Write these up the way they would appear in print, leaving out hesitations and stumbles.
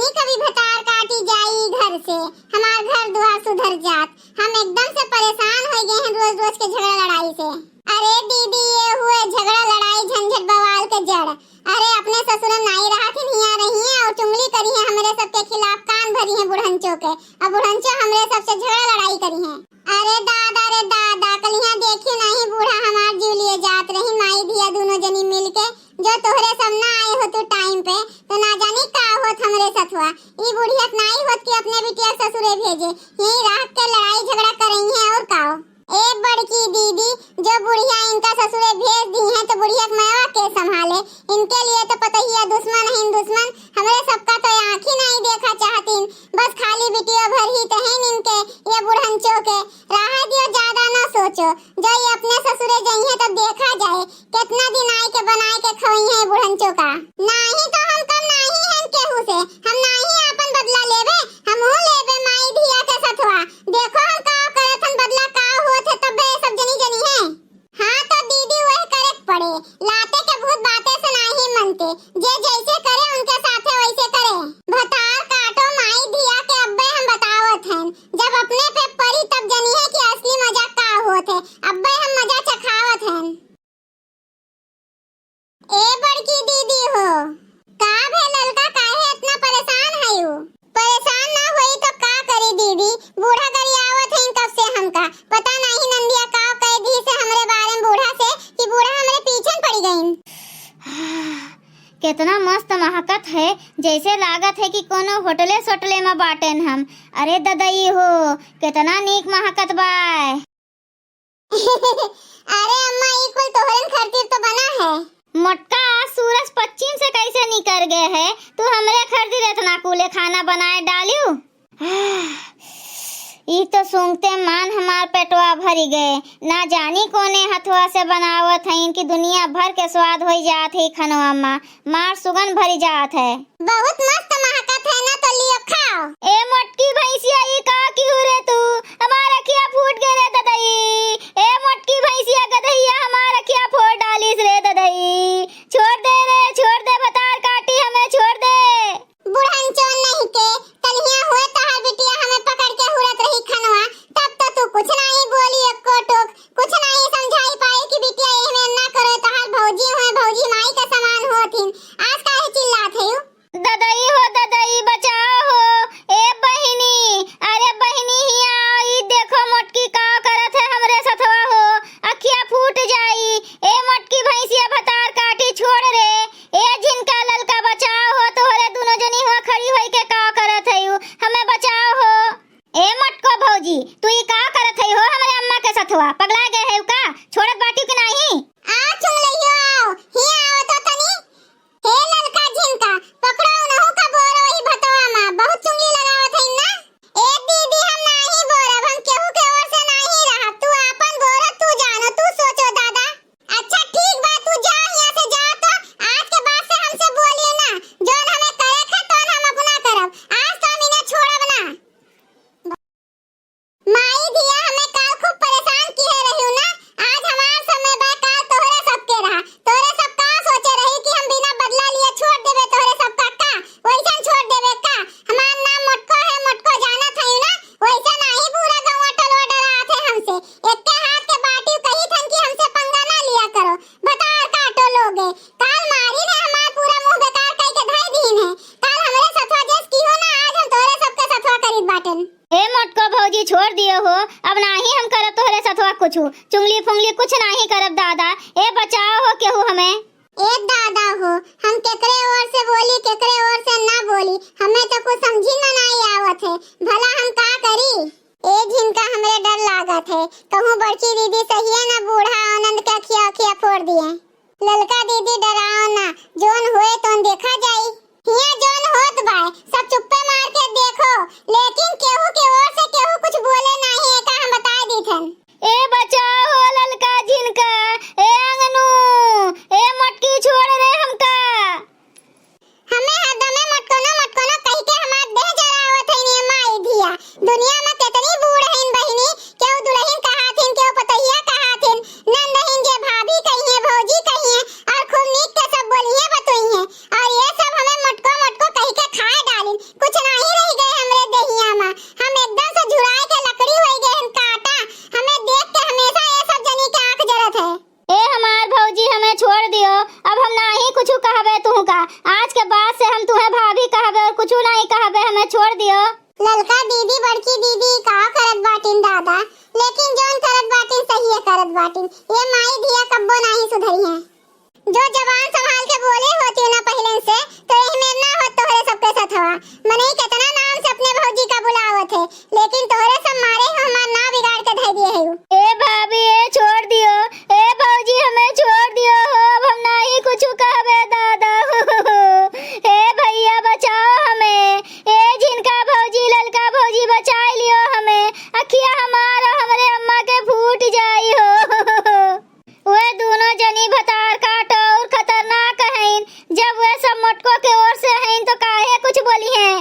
नहीं कभी भतार काटी जाई घर से, हमार घर द्वार सुधर जात। हम एकदम से परेशान हो गए हैं रोज रोज के झगड़ा लड़ाई से। अरे दीदी ये हुए झगड़ा लड़ाई झंझट बवाल के जड़। अरे अपने ससुर नहीं रहा थी नहीं आ रही है और चुंगली करी है हमरे सबके खिलाफ, कान भरी है बुढ़ंचो के। अब बुढ़ंचो हमरे सबसे झगड़ा लड़ाई करी है। अरे दादा कलिया देखी नहीं बूढ़ा हमार जूलिए जात रही माई धिया दोनों जनी मिलके, जो तोहरे सब ना आए हो तो टाइम पे तो ना जानी का होत हमरे सथवा। ई बुढ़ियत नहीं होत कि अपने बिटिया ससुरे भेजे, यही रात के लड़ाई झगड़ा कर रही है और काओ। ए बड़की दीदी जो बुढ़िया इनका ससुरे भेज दी है तो बुढ़िया मैवा के संभाले, इनके लिए तो पता ही है दुश्मन है दुश्मन। हमरे सबका तो आँख ही नहीं देखा चाहतीन, बस खाली बिटिया भर ही तो है इनके ये बुढ़ंचो के। राह दियो ज्यादा ना सोचो, जो ये अपने ससुरे जाई है तब देखा जाए कितना दिन आए के बनाए के खवई है बुढ़ंचो का। नहीं तो हम कम नहीं है केहू से, हम नहीं अपन बदला लेबे, हम हो लेबे माई धिया के सथवा। देखो हम का करत हन बदला का होत है तब सब जनी जनी है। हाँ तो दीदी वही करे पड़े, लाते के भूत बातें से नहीं मनते, जे जैसे करे उनके साथे वैसे करे। भतार काटो माई धिया के अब्बे हम बतावत हैं, जब अपने पे पड़ी तब जनी है कि असली मजा का होत है। अब्बे हम मजा चखावत हैं। ए बड़की दीदी हो का भे ललका काहे इतना परेशान है यू? परेशान ना होई तो का करी दीदी, बूढ़ा गरियावत है कब से हमका पता नहीं नंदिया का कह दी से हमरे बारे में बूढ़ा से कि बूढ़ा हमरे पीछे पड़ गईन। कितना मस्त महकत है, जैसे लागत है कि कोनो होटले सोटले में बाटेन हम। अरे ददई हो कितना नीक महकत बा। अरे अम्मा ई कुल तोहरन खातिर तो बना है। मोटका सूरज पश्चिम से कैसे निकल गए है, तू हमरे खरीदी इतना कूले खाना बनाए डालियो। ई तो सूंघते मान हमार पेटवा भरी गए, ना जानी कोने हथवा से बनावत है इनकी दुनिया भर के स्वाद हो जात है खनवा मार सुगंध भरी जात है। बहुत मस्त महकत है ना तो लियो खाओ। ए मोटकी भैंसिया ई का क्यों रे तू, हमार अखिया फूट गए रे ददई। ए मोटकी भैंसिया गदहिया हमार अखिया फोड़ डालिस रे ददई, छोड़ दे बतार काटी हमें छोड़ दे। बुढ़ंचो नहीं के तलिया हुए तहार बिटिया हमें पकड़ के हुरत रही खनवा, तब तो तू कुछ नहीं बोली एको टोक, कुछ नहीं समझाई पाई कि बिटिया एहमे ना करे तहार भौजी हुए भौजी माई के समान होथिन। आज काहे चिल्लात है यू? ददई हो ददई बचाओ हो। ए बहिनी, अरे बहिनी हिया ई देखो मोटकी का करत है हमरे सथवा हो, अखिया फूट जाई। ए मोटकी भैंसिया भतार काटी छोड़ रे। ए जिनका ललका बचाओ हो, तोहरे दोनों जनी हुआ खड़ी होई के का करत है यू, हमें बचाओ हो। ए मोटको भौजी तू ई का करत है हो हमरे अम्मा के सथवा, पगला गए है का, छोड़त बाटी कि नहीं? आ चुंग लइयो आओ हिया आओ तो तनी। हे ललका झिनका पकड़ो नहु का बोर वही भतवा में बहुत चुंगली लगावत है ना। ए दीदी हम नहीं बोरब, हम केहू के ओर से नहीं रहा, तू अपन बोर तू जानो तू सोचो दादा। अच्छा ठीक बा तू जा यहां से जा, तो आज के बाद से हमसे बोलिए ना, जोन हमें करे खे तो हम अपना करब, आज तो हम इन्हें छोड़ब ना। माई धिया हमें काल खूब परेशान किए रही ना, आज हमार समय बा काल तोहरे सबके रहा। तोहरे सब का सोचे रही कि हम बिना बदला लिए छोड़ देबे तोहरे सबका का, वैसन छोड़ देबे का। हमार नाम मोटको है, मोटको जाना था ना, वैसा नहीं पूरा गांव टलो डरा थे हमसे। एक हाथ के बाटी कही थन कि हमसे पंगा ना लिया करो, बतार काटो लोगे। काल मारी ने हमार पूरा मुंह बेकार कह के धई दीन है, काल हमरे सथवा जस की हो ना, आज हम तोहरे सबके सथवा करीत बाटन। ए मोटको भौजी छोड़ दियो हो, अब नहीं हम करब तोहरे सथवा कुछू, चुंगली फुंगली कुछ नहीं करब दादा। ए बचाओ हो केहू हमें। ए दादा हो हम केकरे ओर से बोली केकरे ओर से ना बोली, हमें तो कुछ समझी ना नहीं आवत है, भला हम का करी। ए जिनका हमरे डर लागत है, कहूँ बड़की दीदी सही है ना, बूढ़ा आनंद के अखिया अखिया फोड़ दिए। ललका दीदी डराओ ना, जोन होए तो देखा जाई। हिया जोन होत बाय सब चुप्पे मार के देखो, लेकिन केहू के ओर से केहू कुछ बोले नहीं है का हम बता दी थन। ए बचाओ हो ललका जिनका, ललका दीदी बड़की दीदी का करत बाटिन दादा, लेकिन जोन करत बाटिन सही है करत बाटिन। ये माई धिया कब्बो नहीं सुधरी है। जो जवान संभाल के बोले होती ना पहले से, तो यही में ना हो तोहरे सबके साथ हवा। मने कितना नाम से अपने भौजी का बुलावत है, लेकिन तोहरे सब मारे हो हमार ना बिगाड़ के धर दिए है। ए भाभी ए छोड़ दियो, ए भौजी हमें छोड़ दियो हो, अब हम नहीं कुछ कहबे दादा। ए भैया बचाओ हमें, ए जिनका भौजी ललका भौजी बचा लियो हमें, अखिया हमारा हमरे अम्मा के फूट जाई हो। वे दोनों जनी भतार काटो और खतरनाक हैं, जब वे सब मोटको के ओर से हैं तो काहे कुछ बोली हैं।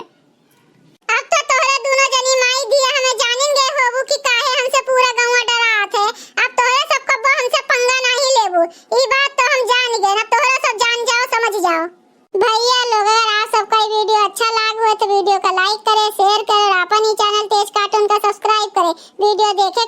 अब तो तोहरे दोनों जनी माई दिया हमें जानिन गए होबू कि काहे हमसे पूरा गांव डरात है। अब तोहरे सब कब्बो हमसे पंगा नहीं लेबू, ई बात तो हम जान गए ना। तोहरे सब जान जाओ, समझ जाओ। भैया लोग, अगर आप सबको ये वीडियो अच्छा लगा हो तो वीडियो को लाइक करें, शेयर करें और अपन ही चैनल तेज कार्टून का सब्सक्राइब करें। वीडियो देखे